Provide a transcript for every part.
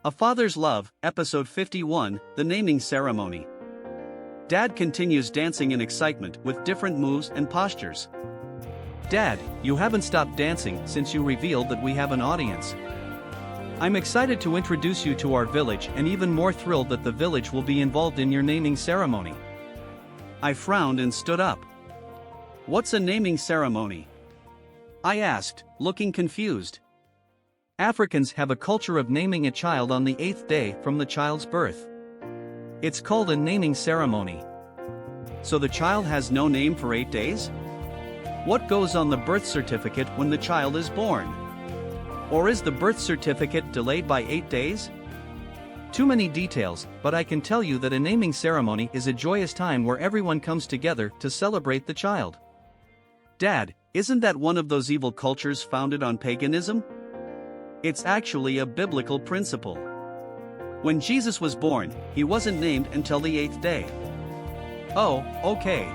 A Father's Love, Episode 51, The Naming Ceremony. Dad continues dancing in excitement with different moves and postures. Dad, you haven't stopped dancing since you revealed that we have an audience. I'm excited to introduce you to our village and even more thrilled that the village will be involved in your naming ceremony. I frowned and stood up. What's a naming ceremony? I asked, looking confused. Africans have a culture of naming a child on the 8th day from the child's birth. It's called a naming ceremony. So the child has no name for 8 days? What goes on the birth certificate when the child is born? Or is the birth certificate delayed by 8 days? Too many details, but I can tell you that a naming ceremony is a joyous time where everyone comes together to celebrate the child. Dad, isn't that one of those evil cultures founded on paganism? It's actually a biblical principle. When Jesus was born, he wasn't named until the 8th day. Oh, okay.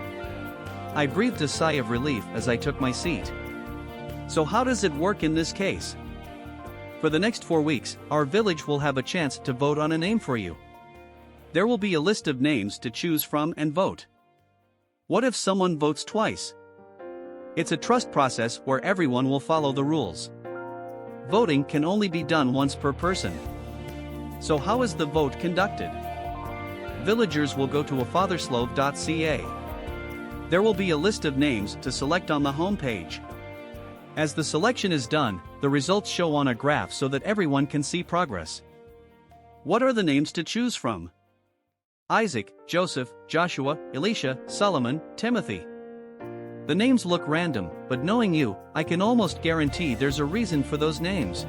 I breathed a sigh of relief as I took my seat. So how does it work in this case? For the next 4 weeks, our village will have a chance to vote on a name for you. There will be a list of names to choose from and vote. What if someone votes twice? It's a trust process where everyone will follow the rules. Voting can only be done once per person. So how is the vote conducted? Villagers will go to afatherslove.ca. There will be a list of names to select on the home page. As the selection is done, the results show on a graph so that everyone can see progress. What are the names to choose from? Isaac, Joseph, Joshua, Elisha, Solomon, Timothy. The names look random, but knowing you, I can almost guarantee there's a reason for those names.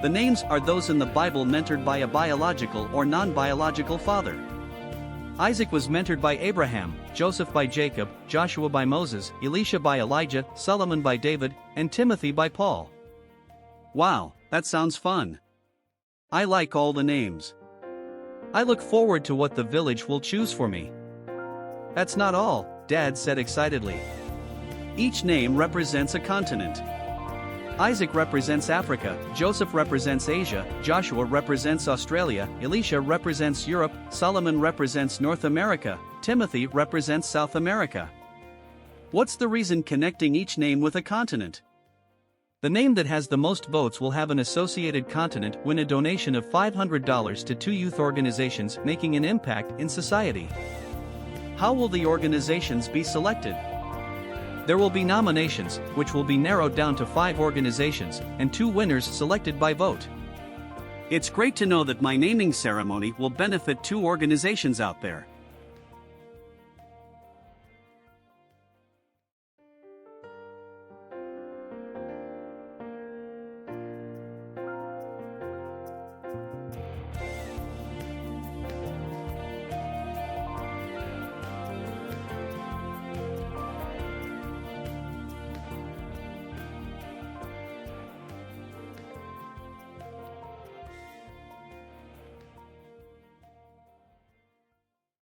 The names are those in the Bible mentored by a biological or non-biological father. Isaac was mentored by Abraham, Joseph by Jacob, Joshua by Moses, Elisha by Elijah, Solomon by David, and Timothy by Paul. Wow, that sounds fun. I like all the names. I look forward to what the village will choose for me. That's not all, Dad said excitedly. Each name represents a continent. Isaac represents Africa, Joseph represents Asia, Joshua represents Australia, Elisha represents Europe, Solomon represents North America, Timothy represents South America. What's the reason connecting each name with a continent? The name that has the most votes will have an associated continent win a donation of $500 to 2 youth organizations making an impact in society. How will the organizations be selected? There will be nominations, which will be narrowed down to 5 organizations, and 2 winners selected by vote. It's great to know that my naming ceremony will benefit 2 organizations out there.